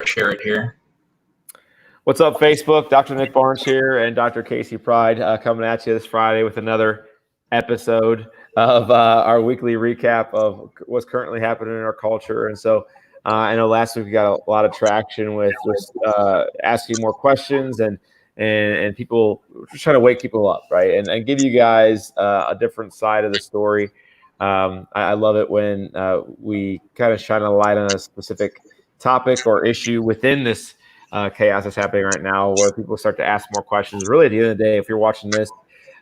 Share it here. What's up, Facebook? Dr. Nick Barnes here and Dr. Casey Pride coming at you this Friday with another episode of our weekly recap of what's currently happening in our culture. And so I know last week we got a lot of traction with just asking more questions and people just trying to wake people up, right? And give you guys a different side of the story. I love it when we kind of shine a light on a specific topic or issue within this chaos that's happening right now, where people start to ask more questions. Really, at the end of the day, if you're watching this,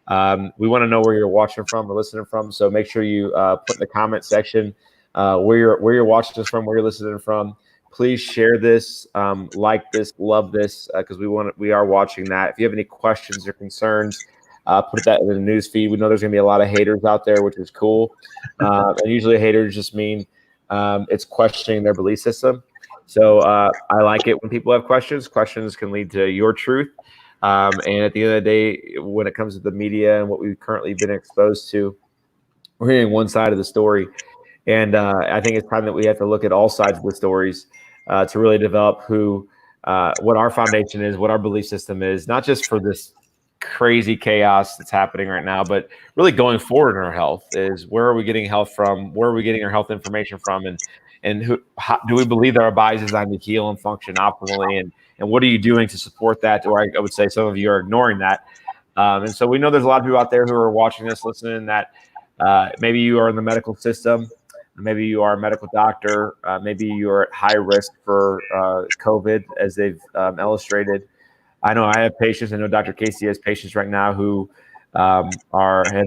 we want to know where you're watching from or listening from. So make sure you put in the comment section where you're watching us from, where you're listening from. Please share this, like this, love this, because we are watching that. If you have any questions or concerns, put that in the news feed. We know there's going to be a lot of haters out there, which is cool. And usually haters just mean it's questioning their belief system. So I like it when people have questions. Questions can lead to your truth. And at the end of the day, when it comes to the media and what we've currently been exposed to, we're hearing one side of the story. And I think it's time that we have to look at all sides of the stories to really develop what our foundation is, what our belief system is, not just for this crazy chaos that's happening right now, but really going forward in our health is where are we getting health from? Where are we getting our health information from? And do we believe that our bodies are designed to heal and function optimally? And what are you doing to support that? Or I would say some of you are ignoring that. And so we know there's a lot of people out there who are watching this, listening, that maybe you are in the medical system. Maybe you are a medical doctor. Maybe you are at high risk for COVID, as they've illustrated. I know I have patients. I know Dr. Casey has patients right now who have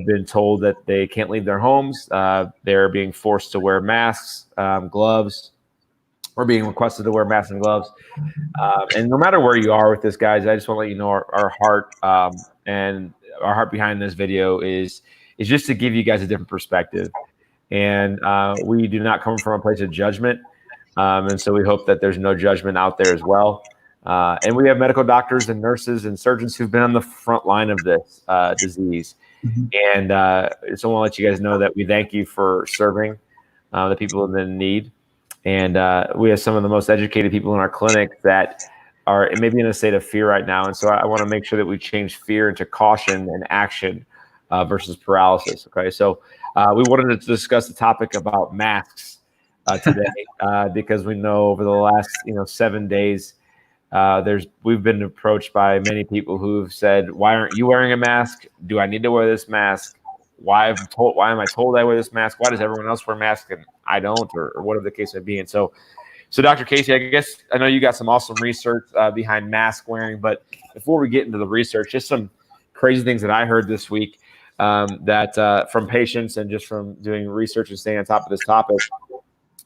been told that they can't leave their homes. They're being forced to wear masks, gloves, or being requested to wear masks and gloves. And no matter where you are with this, guys, I just want to let you know our heart and our heart behind this video is just to give you guys a different perspective. And we do not come from a place of judgment. And so we hope that there's no judgment out there as well. And we have medical doctors and nurses and surgeons who've been on the front line of this disease. Mm-hmm. And so I want to let you guys know that we thank you for serving the people in need. And we have some of the most educated people in our clinic that are maybe in a state of fear right now. And so I want to make sure that we change fear into caution and action versus paralysis. Okay, so we wanted to discuss the topic about masks today because we know over the last 7 days, we've been approached by many people who've said, "Why aren't you wearing a mask? Do I need to wear this mask? Why am I told I wear this mask? Why does everyone else wear masks and I don't?" or whatever the case may be. And so Dr. Casey, I guess I know you got some awesome research behind mask wearing, but before we get into the research, just some crazy things that I heard this week that from patients and just from doing research and staying on top of this topic.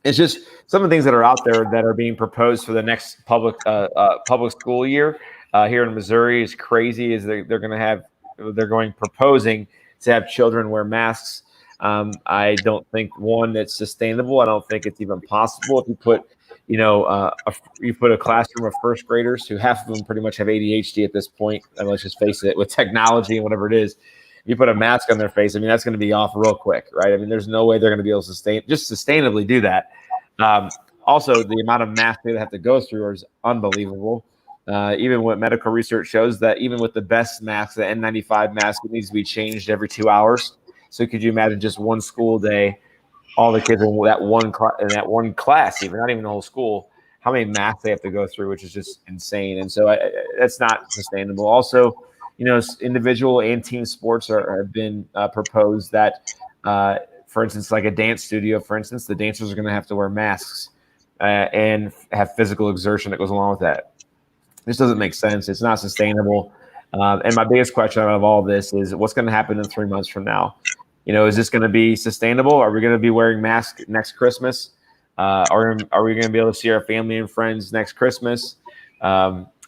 It's just some of the things that are out there that are being proposed for the next public school year here in Missouri is crazy. Is they're proposing to have children wear masks. I don't think that's sustainable. I don't think it's even possible. If you put a classroom of first graders who half of them pretty much have ADHD at this point, and let's just face it, with technology and whatever it is, you put a mask on their face, I mean, that's going to be off real quick, right? I mean, there's no way they're going to be able to sustainably do that. Also, the amount of masks they have to go through is unbelievable. Even what medical research shows that even with the best masks, the N95 mask, it needs to be changed every 2 hours. So could you imagine just one school day, all the kids in that one class, even not even the whole school, how many masks they have to go through, which is just insane. And so that's not sustainable. Also, individual and team sports have been proposed that, for instance, like a dance studio, for instance, the dancers are going to have to wear masks and have physical exertion that goes along with that. This doesn't make sense. It's not sustainable. And my biggest question out of all this is what's going to happen in 3 months from now? Is this going to be sustainable? Are we going to be wearing masks next Christmas? Are we going to be able to see our family and friends next Christmas?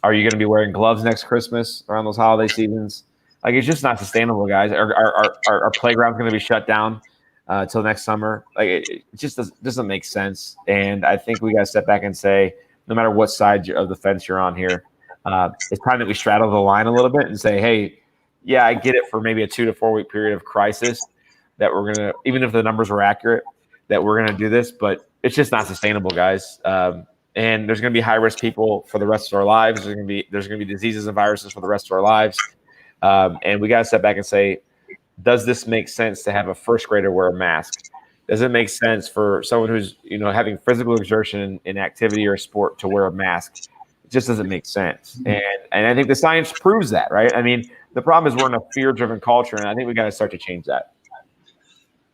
Are you going to be wearing gloves next Christmas around those holiday seasons? Like, it's just not sustainable, guys. Our playground's going to be shut down till next summer. Like, it just doesn't make sense. And I think we got to step back and say, no matter what side of the fence you're on here, it's time that we straddle the line a little bit and say, hey, yeah, I get it for maybe a 2 to 4 week period of crisis that we're even if the numbers were accurate, that we're going to do this, but it's just not sustainable, guys. and there's going to be high risk people for the rest of our lives. There's going to be diseases and viruses for the rest of our lives, and we got to step back and say, does this make sense to have a first grader wear a mask? Does it make sense for someone who's having physical exertion in activity or sport to wear a mask? It just doesn't make sense, and I think the science proves that, right? I mean, the problem is we're in a fear-driven culture, and I think we got to start to change that.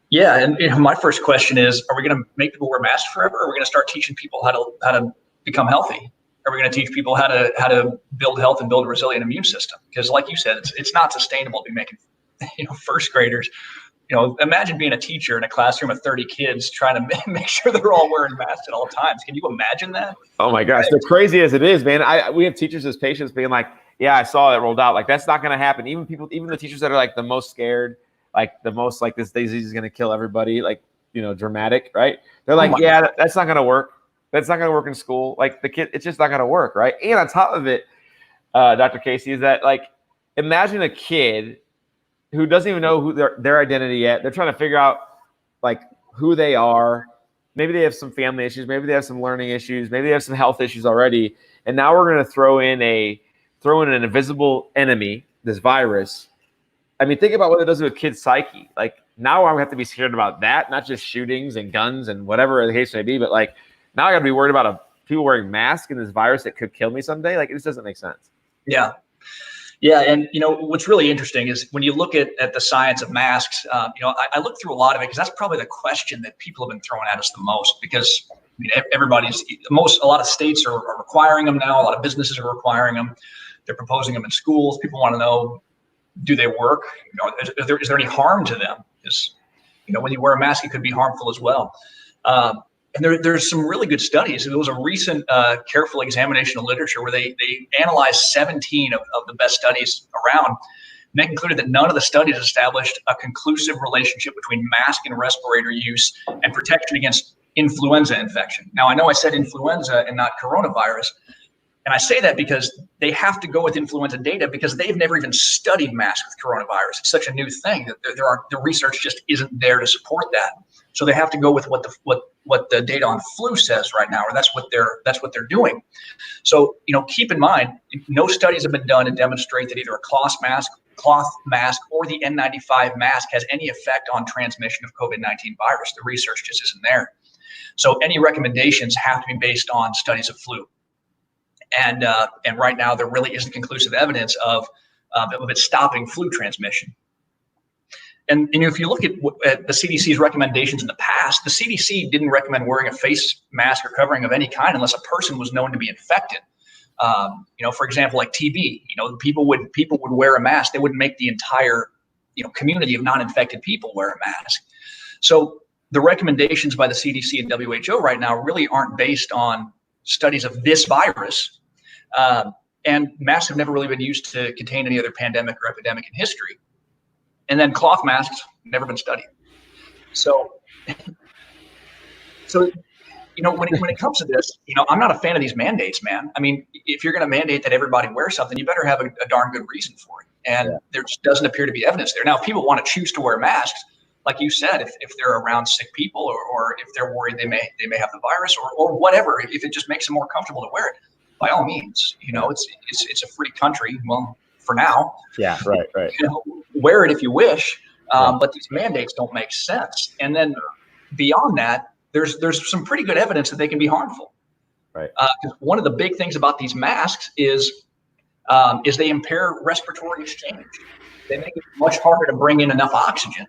Yeah, and my first question is: are we going to make people wear masks forever? Or are we going to start teaching people how to become healthy? Are we going to teach people how to build health and build a resilient immune system? Because, like you said, it's not sustainable to be making first graders. Imagine being a teacher in a classroom of 30 kids trying to make sure they're all wearing masks at all times. Can you imagine that? Oh my gosh, the crazy as it is, man. We have teachers as patients being like, "Yeah, I saw it rolled out." Like that's not going to happen. Even the teachers that are like the most scared, like the most like this disease is going to kill everybody, like dramatic, right? They're like, "Yeah, that's not going to work. That's not going to work in school. Like the kid, it's just not going to work, right?" And on top of it, Dr. Casey, is that like imagine a kid who doesn't even know who their identity yet. They're trying to figure out like who they are. Maybe they have some family issues. Maybe they have some learning issues. Maybe they have some health issues already. And now we're going to throw in an invisible enemy, this virus. I mean, think about what it does to a kid's psyche. Like now I have to be scared about that, not just shootings and guns and whatever the case may be, but like now I got to be worried about people wearing masks and this virus that could kill me someday. Like it just doesn't make sense. Yeah. Yeah, and what's really interesting is when you look at the science of masks. I look through a lot of it because that's probably the question that people have been throwing at us the most. Because a lot of states are requiring them now. A lot of businesses are requiring them. They're proposing them in schools. People want to know, do they work? Is there any harm to them? Because when you wear a mask, it could be harmful as well. And there's some really good studies. There was a recent careful examination of literature where they analyzed 17 of the best studies around. And they concluded that none of the studies established a conclusive relationship between mask and respirator use and protection against influenza infection. Now, I know I said influenza and not coronavirus. And I say that because they have to go with influenza data because they've never even studied masks with coronavirus. It's such a new thing that the research just isn't there to support that. So they have to go with what the data on flu says right now, or that's what they're doing. So keep in mind, no studies have been done to demonstrate that either a cloth mask or the N95 mask has any effect on transmission of COVID-19 virus. The research just isn't there. So any recommendations have to be based on studies of flu. And right now there really isn't conclusive evidence of it stopping flu transmission. And if you look at the CDC's recommendations in the past, the CDC didn't recommend wearing a face mask or covering of any kind unless a person was known to be infected. For example, like TB, people would wear a mask. They wouldn't make the entire community of non-infected people wear a mask. So the recommendations by the CDC and WHO right now really aren't based on studies of this virus. And masks have never really been used to contain any other pandemic or epidemic in history. And then cloth masks never been studied. So when it comes to this, I'm not a fan of these mandates, man. I mean, if you're going to mandate that everybody wear something, you better have a darn good reason for it. And there just doesn't appear to be evidence there. Now, if people want to choose to wear masks, like you said, if they're around sick people or if they're worried they may have the virus or whatever, if it just makes them more comfortable to wear it, by all means, it's a free country. Well, for now. Yeah, right. Wear it if you wish, but these mandates don't make sense. And then beyond that, there's some pretty good evidence that they can be harmful. Right. One of the big things about these masks is they impair respiratory exchange. They make it much harder to bring in enough oxygen.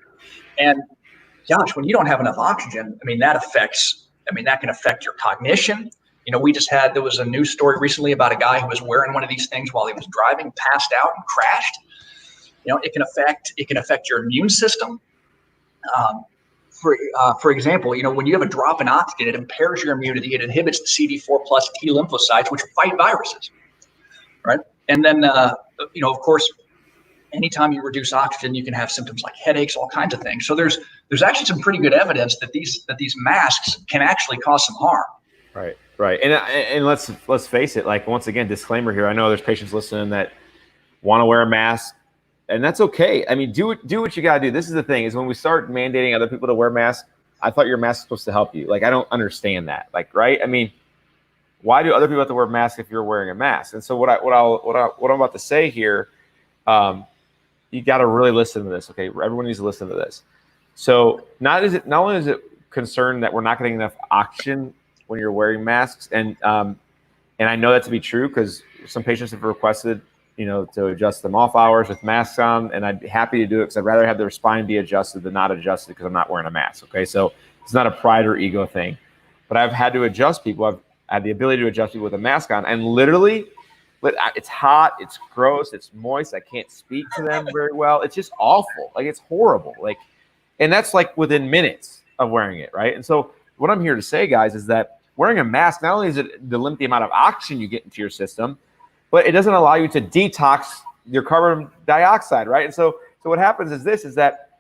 And gosh, when you don't have enough oxygen, that can affect your cognition. There was a news story recently about a guy who was wearing one of these things while he was driving, passed out and crashed. It can affect your immune system. For example, when you have a drop in oxygen, it impairs your immunity. It inhibits the CD4 plus T lymphocytes, which fight viruses, right? And then, of course, anytime you reduce oxygen, you can have symptoms like headaches, all kinds of things. So there's actually some pretty good evidence that these masks can actually cause some harm. Right. And let's face it. Like once again, disclaimer here. I know there's patients listening that want to wear a mask, and that's okay. I mean, do what you gotta do. This is the thing: is when we start mandating other people to wear masks. I thought your mask was supposed to help you. Like I don't understand that. Like, right? I mean, why do other people have to wear masks if you're wearing a mask? And so what I'm about to say here, you got to really listen to this. Okay, everyone needs to listen to this. So not only is it concerned that we're not getting enough oxygen when you're wearing masks, and I know that to be true because some patients have requested, to adjust them off hours with masks on, and I'd be happy to do it because I'd rather have their spine be adjusted than not adjusted because I'm not wearing a mask. Okay, so it's not a pride or ego thing, but I've had to adjust people. I've had the ability to adjust people with a mask on, and literally, it's hot, it's gross, it's moist. I can't speak to them very well. It's just awful. Like, it's horrible. Like, and that's like within minutes of wearing it, right? And so what I'm here to say, guys, is that wearing a mask, not only does it limit the amount of oxygen you get into your system, but it doesn't allow you to detox your carbon dioxide, right? And so what happens is that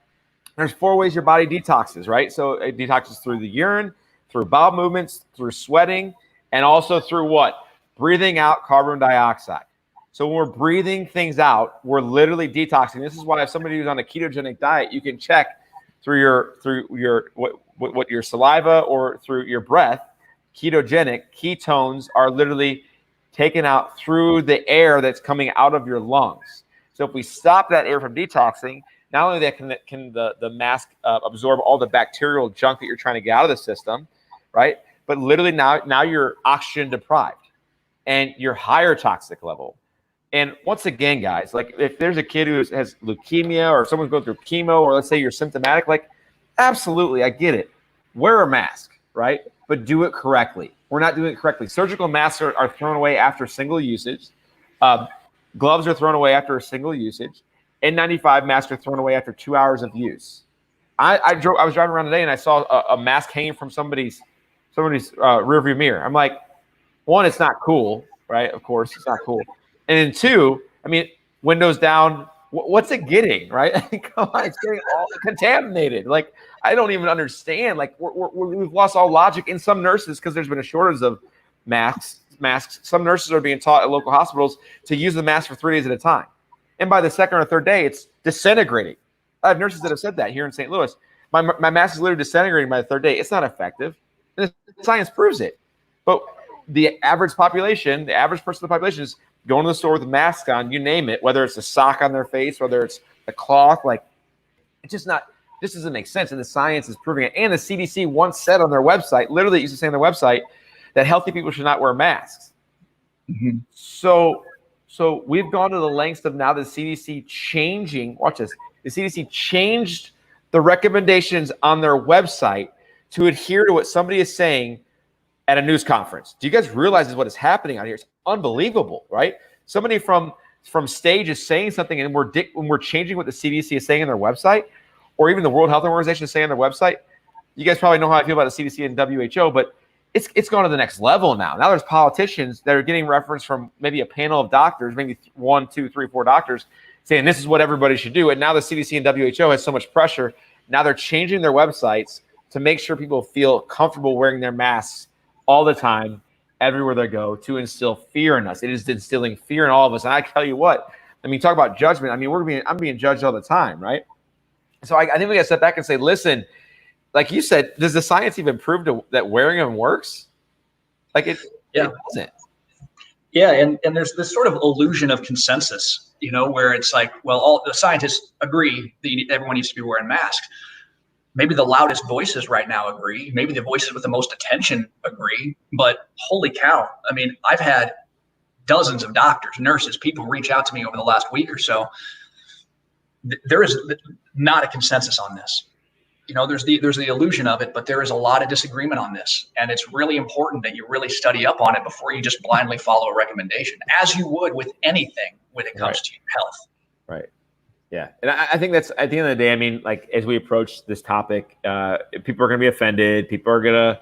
there's 4 ways your body detoxes, right? So it detoxes through the urine, through bowel movements, through sweating, and also through what? Breathing out carbon dioxide. So when we're breathing things out, we're literally detoxing. This is why if somebody who's on a ketogenic diet, you can check through your saliva or through your breath. Ketogenic ketones are literally taken out through the air that's coming out of your lungs. So if we stop that air from detoxing, not only that can the mask absorb all the bacterial junk that you're trying to get out of the system, right? But literally now you're oxygen deprived and you're higher toxic level. And once again, guys, like if there's a kid who has leukemia or someone's going through chemo, or let's say you're symptomatic, like absolutely, I get it. Wear a mask, right? But do it correctly. We're not doing it correctly. Surgical masks are thrown away after single usage. Gloves are thrown away after a single usage. N95 masks are thrown away after 2 hours of use. I was driving around today and I saw a mask hanging from somebody's rearview mirror. I'm like, one, it's not cool, right? Of course, it's not cool. And then 2, I mean, windows down. What's it getting, right? Come on, it's getting all contaminated. Like, I don't even understand. Like, we've lost all logic in some nurses because there's been a shortage of masks. Some nurses are being taught at local hospitals to use the mask for 3 days at a time. And by the second or third day, it's disintegrating. I have nurses that have said that here in St. Louis. My mask is literally disintegrating by the third day. It's not effective. And the science proves it. But the average population, the average person in the population is going to the store with a mask on, you name it, whether it's a sock on their face, whether it's a cloth, like it's just not, this doesn't make sense. And the science is proving it. And the CDC once said on their website, literally it used to say on their website that healthy people should not wear masks. Mm-hmm. So we've gone to the lengths of now the CDC changing, watch this, the CDC changed the recommendations on their website to adhere to what somebody is saying at a news conference. Do you guys realize what is happening out here? It's unbelievable, right? Somebody from stage is saying something, and when we're changing what the CDC is saying on their website, or even the World Health Organization is saying on their website. You guys probably know how I feel about the CDC and WHO, but it's gone to the next level now. Now there's politicians that are getting reference from maybe a panel of doctors, maybe 1, 2, 3, 4 doctors, saying this is what everybody should do. And now the CDC and WHO has so much pressure. Now they're changing their websites to make sure people feel comfortable wearing their masks all the time, everywhere they go, to instill fear in us. It is instilling fear in all of us. And I tell you what, I mean, talk about judgment. I mean, I'm being judged all the time, right? So I think we got to step back and say, listen, like you said, does the science even prove that wearing them works? Like it doesn't. Yeah, and there's this sort of illusion of consensus, where it's like, well, all the scientists agree that everyone needs to be wearing masks. Maybe the loudest voices right now agree. Maybe the voices with the most attention agree. But holy cow, I mean, I've had dozens of doctors, nurses, people reach out to me over the last week or so. There is not a consensus on this. There's the illusion of it, but there is a lot of disagreement on this. And it's really important that you really study up on it before you just blindly follow a recommendation, as you would with anything when it comes to your health. Right. Yeah. And I think that's, at the end of the day, I mean, like, as we approach this topic, people are going to be offended. People are going to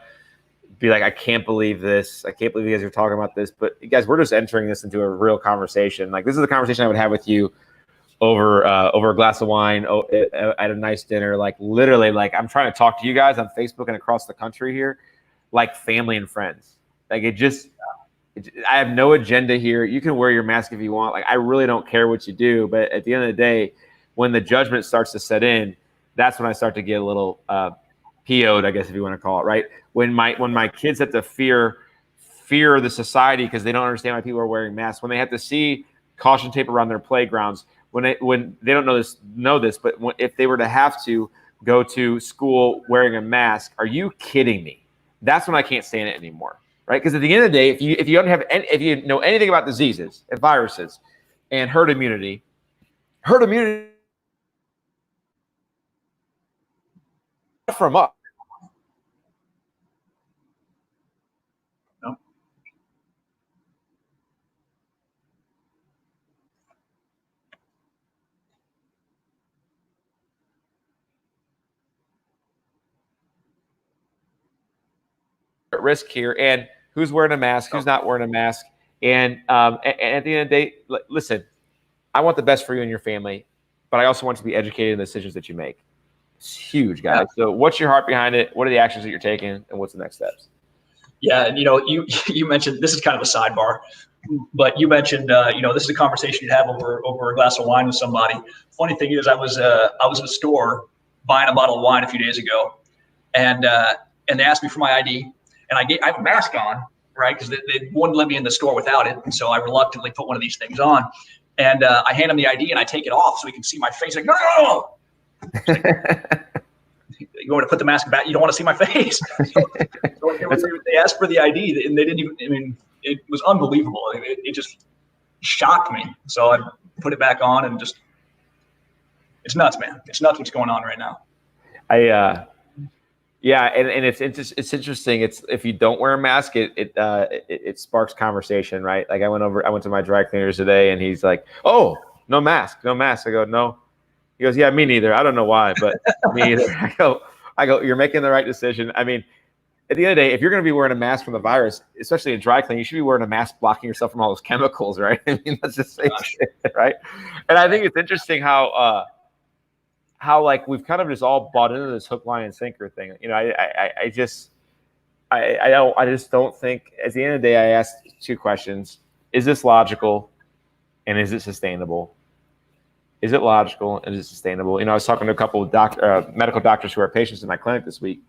be like, I can't believe this. I can't believe you guys are talking about this. But guys, we're just entering this into a real conversation. Like, this is a conversation I would have with you over a glass of wine at a nice dinner. Like, literally, like, I'm trying to talk to you guys on Facebook and across the country here, like family and friends. Like, I have no agenda here. You can wear your mask if you want. Like, I really don't care what you do. But at the end of the day, when the judgment starts to set in, that's when I start to get a little PO'd, I guess, if you want to call it, right? When my kids have to fear fear the society because they don't understand why people are wearing masks. When they have to see caution tape around their playgrounds, when they don't know this, but if they were to have to go to school wearing a mask, are you kidding me? That's when I can't stand it anymore, right? Because at the end of the day, if you know anything about diseases and viruses and herd immunity from us. No. At risk here, and who's wearing a mask, who's not wearing a mask, and at the end of the day, listen, I want the best for you and your family, but I also want you to be educated in the decisions that you make. It's huge, guys. Yeah. So what's your heart behind it? What are the actions that you're taking, and what's the next steps? Yeah, and you mentioned, this is kind of a sidebar, but you mentioned this is a conversation you'd have over a glass of wine with somebody. Funny thing is, I was in a store buying a bottle of wine a few days ago, and they asked me for my ID, and I have a mask on, right? Because they wouldn't let me in the store without it, and so I reluctantly put one of these things on, and I hand him the ID and I take it off so he can see my face. Like, no. You want to put the mask back? You don't want to see my face. So they asked for the ID, and they didn't even. I mean, it was unbelievable. It just shocked me. So I put it back on, and just, it's nuts, man. It's nuts what's going on right now. Yeah, and it's interesting. It's, if you don't wear a mask, it sparks conversation, right? Like I went to my dry cleaners today, and he's like, "Oh, no mask." I go, "No." He goes, "Yeah, me neither. I don't know why, but me either." I go, "You're making the right decision." I mean, at the end of the day, if you're going to be wearing a mask from the virus, especially in dry cleaning, you should be wearing a mask blocking yourself from all those chemicals, right? I mean, that's just right. And I think it's interesting how like we've kind of just all bought into this hook, line, and sinker thing. I just don't think. At the end of the day, I asked two questions: is this logical, and is it sustainable? Is it logical and is it sustainable? I was talking to a couple of medical doctors who are patients in my clinic this week,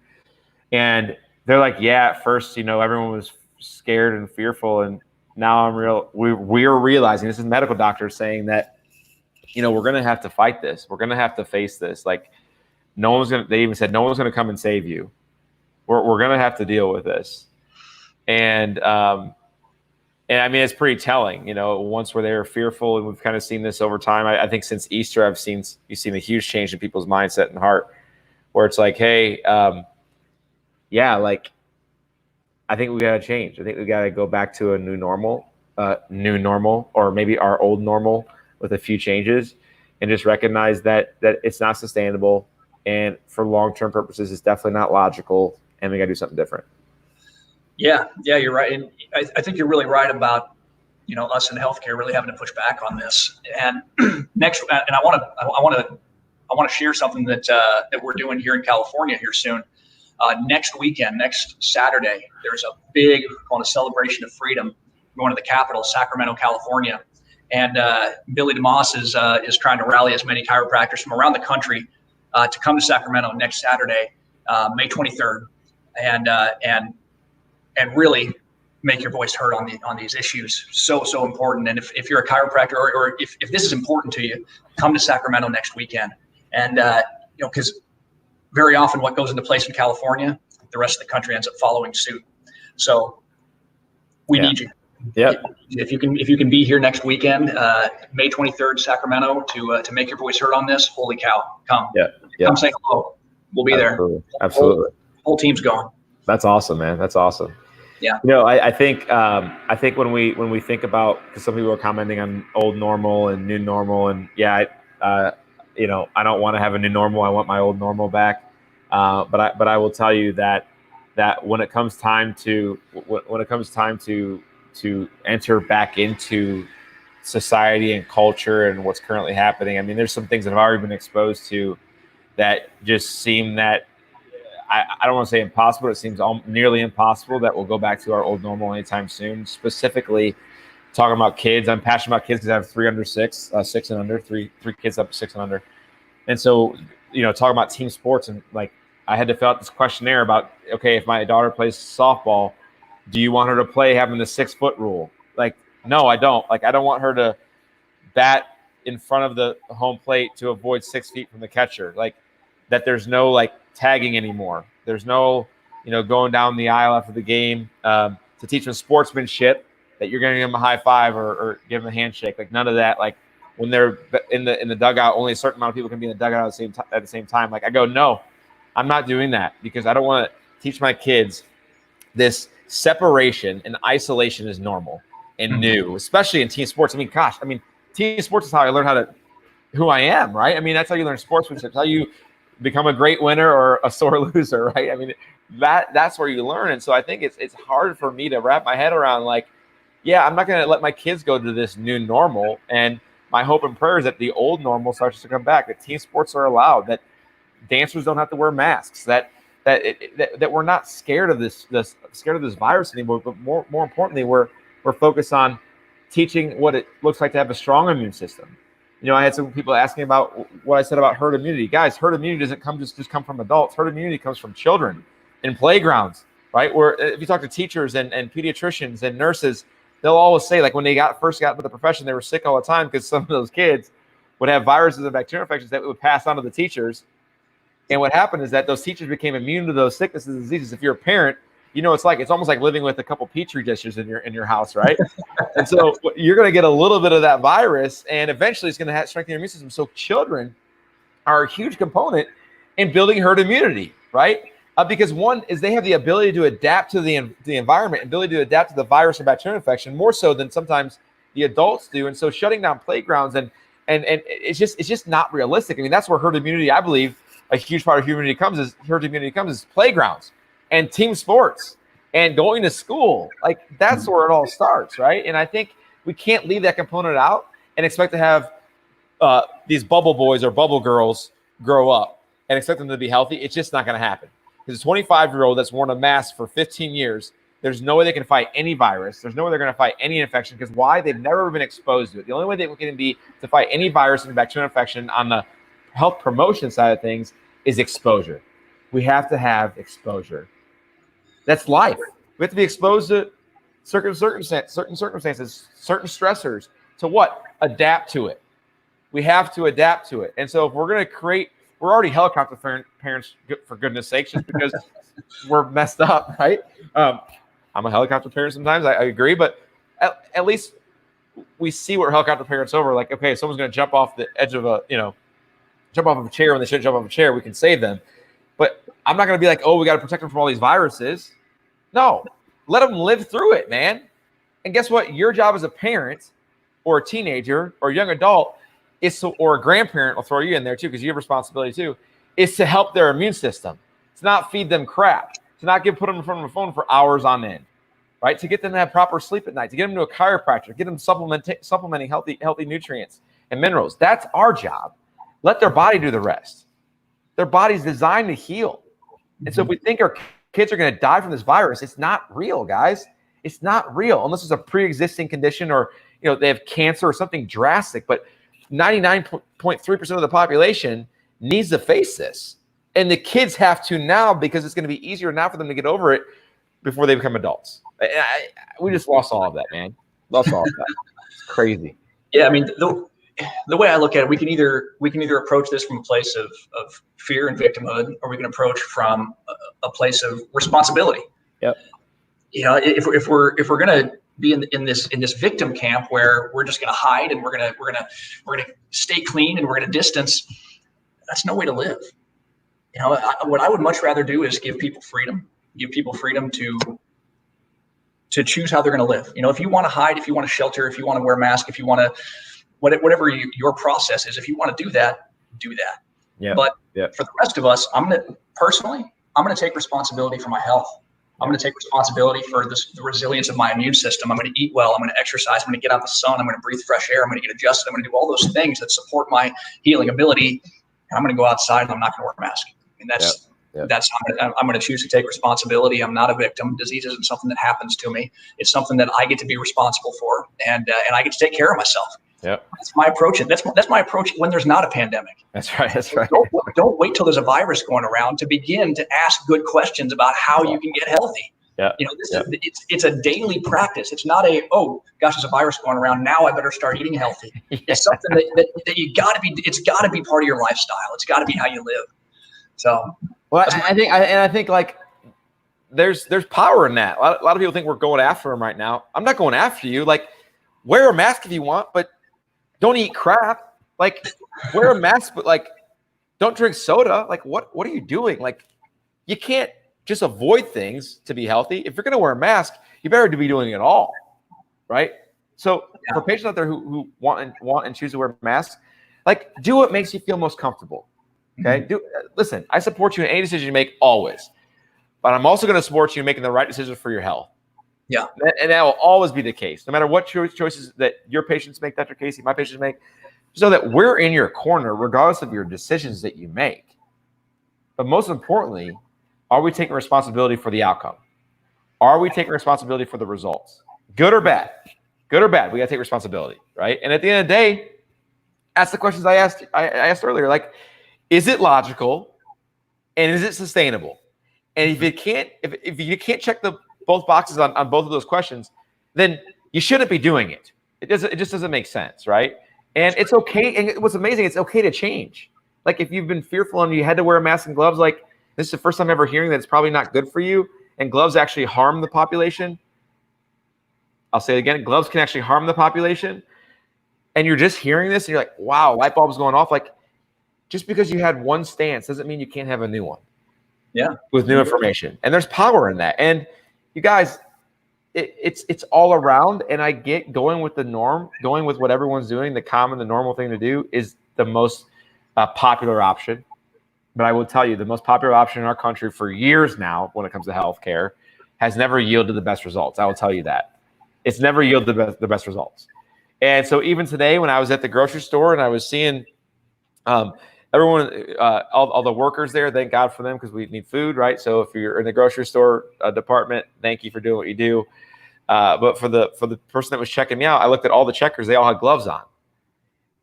and they're like, "Yeah, at first, everyone was scared and fearful, and now we're realizing." This is medical doctors saying that, we're going to have to fight this. We're going to have to face this. Like, they even said, no one's going to come and save you. We're going to have to deal with this, and I mean, it's pretty telling, once where they were fearful, and we've kind of seen this over time. I think since Easter, you've seen a huge change in people's mindset and heart, where it's like, hey, like, I think we got to change. I think we got to go back to a new normal, or maybe our old normal with a few changes, and just recognize that it's not sustainable, and for long-term purposes, it's definitely not logical, and we got to do something different. Yeah, you're right, and I think you're really right about us in healthcare really having to push back on this. And next, and I want to share something that we're doing here in California here soon. Next Saturday, there's a big called a celebration of freedom. We're going to the capital, Sacramento, California, and Billy DeMoss is trying to rally as many chiropractors from around the country to come to Sacramento next Saturday, May 23rd, and really make your voice heard on these issues. So important. And if you're a chiropractor, or if this is important to you, come to Sacramento next weekend. And because very often what goes into place in California, the rest of the country ends up following suit. So we need you. Yeah. If you can be here next weekend, May 23rd, Sacramento, to make your voice heard on this, holy cow, come. Yeah. Come say hello. We'll be there. Absolutely. Whole team's going. That's awesome, man. That's awesome. Yeah. I think when we think about, because some people are commenting on old normal and new normal, and I don't want to have a new normal. I want my old normal back. But I will tell you that when it comes time to enter back into society and culture and what's currently happening, I mean, there's some things that I've already been exposed to that just seem that I don't want to say impossible, but it seems nearly impossible that we'll go back to our old normal anytime soon. Specifically, talking about kids, I'm passionate about kids because I have 3 under 6, 6 and under, three kids up to 6 and under, and so talking about team sports, and like I had to fill out this questionnaire about, okay, if my daughter plays softball, Do you want her to play having the 6-foot rule? Like, no, I don't. Like, I don't want her to bat in front of the home plate to avoid 6 feet from the catcher. Like, that there's no like tagging anymore. There's no, going down the aisle after the game to teach them sportsmanship, that you're going to give them a high five or give them a handshake. Like, none of that. Like, when they're in the dugout, only a certain amount of people can be in the dugout at the same time. Like, I go, no, I'm not doing that, because I don't want to teach my kids this separation and isolation is normal and new, especially in team sports. I mean, gosh, team sports is how I learn who I am, right? I mean, that's how you learn sportsmanship. It's how you become a great winner or a sore loser, right? I mean, that's where you learn. And so I think it's hard for me to wrap my head around, like, yeah, I'm not going to let my kids go to this new normal. And my hope and prayer is that the old normal starts to come back, that team sports are allowed, that dancers don't have to wear masks, that we're not scared of this virus anymore. But more importantly, we're focused on teaching what it looks like to have a strong immune system. I had some people asking about what I said about herd immunity. Guys, herd immunity doesn't just come from adults. Herd immunity comes from children in playgrounds, right? Where if you talk to teachers and pediatricians and nurses, they'll always say, like, when they first got into the profession, they were sick all the time because some of those kids would have viruses and bacterial infections that would pass on to the teachers. And what happened is that those teachers became immune to those sicknesses and diseases. If you're a parent, it's almost like living with a couple petri dishes in your house, right? And so you're going to get a little bit of that virus, and eventually it's going to strengthen your immune system. So children are a huge component in building herd immunity, right? Because one is they have the ability to adapt to the environment, ability to adapt to the virus and bacterial infection more so than sometimes the adults do. And so shutting down playgrounds and it's just not realistic. I mean, that's where herd immunity, I believe, a huge part of herd immunity comes is playgrounds and team sports and going to school. Like, that's where it all starts, right? And I think we can't leave that component out and expect to have these bubble boys or bubble girls grow up and expect them to be healthy. It's just not going to happen. Because a 25-year-old that's worn a mask for 15 years, there's no way they can fight any virus. There's no way they're going to fight any infection. Because why? They've never been exposed to it. The only way they can be to fight any virus and bacterial infection on the health promotion side of things is exposure. We have to have exposure. That's life. We have to be exposed to certain circumstances, certain stressors. To what? Adapt to it. We have to adapt to it. And so if we're going to we're already helicopter parents, for goodness sakes, just because we're messed up, right? I'm a helicopter parent sometimes. I agree, but at least we see what helicopter parents over. Like, okay, if someone's going to jump off the edge of a chair when they shouldn't jump off a chair, we can save them. But I'm not going to be like, oh, we got to protect them from all these viruses. No, let them live through it, man. And guess what? Your job as a parent or a teenager or a young adult or a grandparent, I'll throw you in there too, because you have responsibility too, is to help their immune system. To not feed them crap. To not put them in front of a phone for hours on end, right? To get them to have proper sleep at night. To get them to a chiropractor. Get them supplementing healthy nutrients and minerals. That's our job. Let their body do the rest. Their body's designed to heal. And so if we think our kids are going to die from this virus, it's not real, guys. It's not real unless it's a pre-existing condition or they have cancer or something drastic. But 99.3% of the population needs to face this. And the kids have to now, because it's going to be easier now for them to get over it before they become adults. We just lost all of that, man. Lost all of that. It's crazy. Yeah, I mean, the way I look at it, we can either approach this from a place of fear and victimhood, or we can approach from a place of responsibility. Yep. If we're gonna be in this victim camp where we're just gonna hide and we're gonna stay clean and we're gonna distance, that's no way to live. What I would much rather do is give people freedom to choose how they're going to live. If you want to hide, if you want to shelter, if you want to wear a mask, if you want to, whatever your process is, if you want to do that, do that. Yeah. But for the rest of us, I'm going to take responsibility for my health. I'm going to take responsibility for the resilience of my immune system. I'm going to eat well. I'm going to exercise. I'm going to get out in the sun. I'm going to breathe fresh air. I'm going to get adjusted. I'm going to do all those things that support my healing ability. And I'm going to go outside and I'm not going to wear a mask. And that's I'm going to choose to take responsibility. I'm not a victim. Disease isn't something that happens to me. It's something that I get to be responsible for, and I get to take care of myself. Yeah, that's my approach. That's my approach when there's not a pandemic. That's right. That's right. Don't wait till there's a virus going around to begin to ask good questions about how you can get healthy. Yeah. You know, it's a daily practice. It's not oh gosh, there's a virus going around. Now I better start eating healthy. Yeah. It's something that you gotta be, it's gotta be part of your lifestyle. It's gotta be how you live. So, well, I think like there's power in that. A lot of people think we're going after them right now. I'm not going after you. Like, wear a mask if you want, but don't eat crap. Like, wear a mask, but like, don't drink soda. Like, what are you doing? Like, you can't just avoid things to be healthy. If you're going to wear a mask, you better be doing it all, right? So for patients out there who want and choose to wear masks, like, do what makes you feel most comfortable. Okay. Listen, I support you in any decision you make always, but I'm also going to support you in making the right decision for your health. Yeah. And that will always be the case. No matter what choices that your patients make, Dr. Casey, my patients make, so that we're in your corner, regardless of your decisions that you make. But most importantly, are we taking responsibility for the outcome? Are we taking responsibility for the results? Good or bad? Good or bad? We got to take responsibility, right? And at the end of the day, ask the questions I asked earlier. Like, is it logical, and is it sustainable? And if you can't check both boxes on both of those questions, then you shouldn't be doing it. It just doesn't make sense, right? And it's okay. And what's amazing, it's okay to change. Like, if you've been fearful and you had to wear a mask and gloves, like, this is the first time ever hearing that it's probably not good for you, and gloves actually harm the population. I'll say it again, gloves can actually harm the population. And you're just hearing this and you're like, wow, light bulb's going off. Like, just because you had one stance doesn't mean you can't have a new one. Yeah. With new information. And there's power in that. And you guys, it's all around. And I get going with the norm, going with what everyone's doing, the common, the normal thing to do is the most popular option. But I will tell you, the most popular option in our country for years now, when it comes to healthcare, has never yielded the best results. I will tell you that. It's never yielded the best results. And so even today, when I was at the grocery store and I was seeing everyone, all the workers there, thank God for them, because we need food, right? So if you're in the grocery store department, thank you for doing what you do. But for the person that was checking me out, I looked at all the checkers; they all had gloves on,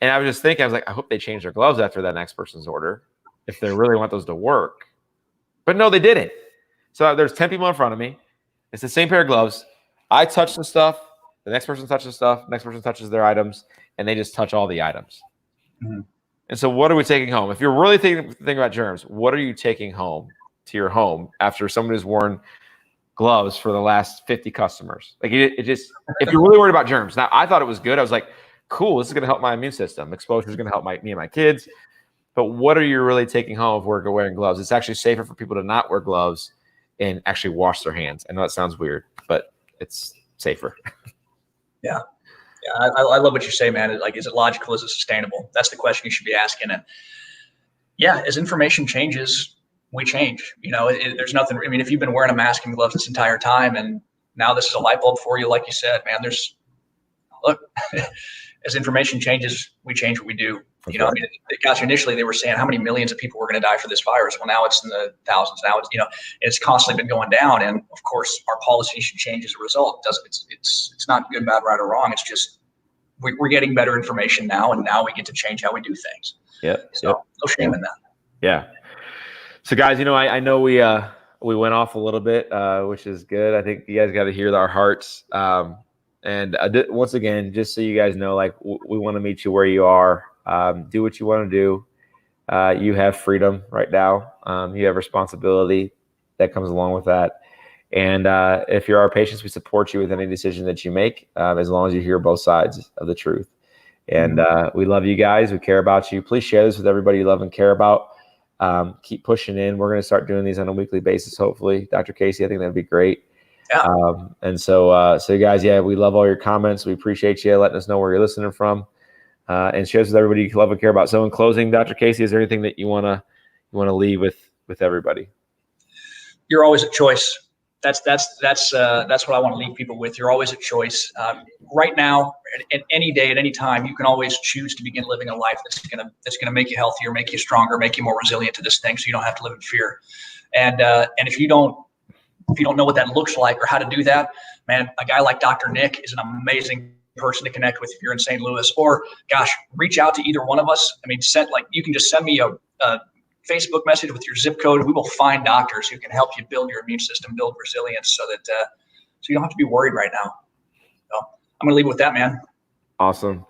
and I was just thinking, I was like, I hope they change their gloves after that next person's order, if they really want those to work. But no, they didn't. So there's 10 people in front of me. It's the same pair of gloves. I touch the stuff. The next person touches the stuff. Next person touches their items, and they just touch all the items. Mm-hmm. And so what are we taking home? If you're really thinking about germs, what are you taking home to your home after somebody has worn gloves for the last 50 customers? Like, it just, if you're really worried about germs. Now, I thought it was good. I was like, cool, this is going to help my immune system. Exposure is going to help me and my kids. But what are you really taking home if we're wearing gloves? It's actually safer for people to not wear gloves and actually wash their hands. I know that sounds weird, but it's safer. Yeah. Yeah, I love what you say, man. Like, is it logical? Is it sustainable? That's the question you should be asking. And yeah, as information changes, we change. You know, there's nothing. I mean, if you've been wearing a mask and gloves this entire time, and now this is a light bulb for you, like you said, man, look, as information changes, we change what we do. You know, I mean, gosh, initially they were saying how many millions of people were going to die for this virus. Well, now it's in the thousands. Now it's, it's constantly been going down. And of course, our policy should change as a result. It's not good, bad, right, or wrong. It's just we're getting better information now, and now we get to change how we do things. Yeah. So no shame in that. Yeah. So guys, I know we went off a little bit, which is good. I think you guys got to hear our hearts. And once again, just so you guys know, like, we want to meet you where you are. Do what you want to do. You have freedom right now. You have responsibility that comes along with that. And if you're our patients, we support you with any decision that you make, as long as you hear both sides of the truth. And we love you guys. We care about you. Please share this with everybody you love and care about. Keep pushing in. We're going to start doing these on a weekly basis, hopefully. Dr. Casey, I think that'd be great. Yeah. And so guys, yeah, we love all your comments. We appreciate you letting us know where you're listening from. And share this with everybody you love and care about. So in closing, Dr. Casey, is there anything that you want to leave with everybody? You're always a choice. That's what I want to leave people with. You're always a choice. Right now, at any day, at any time, you can always choose to begin living a life that's gonna make you healthier, make you stronger, make you more resilient to this thing, so you don't have to live in fear. And if you don't know what that looks like or how to do that, man, a guy like Dr. Nick is an amazing person to connect with if you're in St. Louis. Or gosh, reach out to either one of us. I mean, you can just send me Facebook message with your zip code. We will find doctors who can help you build your immune system, build resilience, so you don't have to be worried right now. So I'm gonna leave it with that, man. Awesome.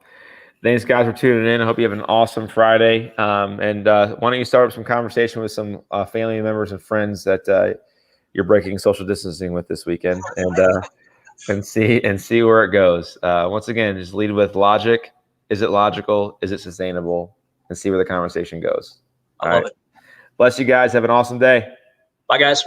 Thanks, guys, for tuning in. I hope you have an awesome Friday. And why don't you start up some conversation with some family members and friends that you're breaking social distancing with this weekend, and see where it goes. Once again, just lead with logic. Is it logical? Is it sustainable? And see where the conversation goes. I love it. Bless you guys. Have an awesome day. Bye, guys.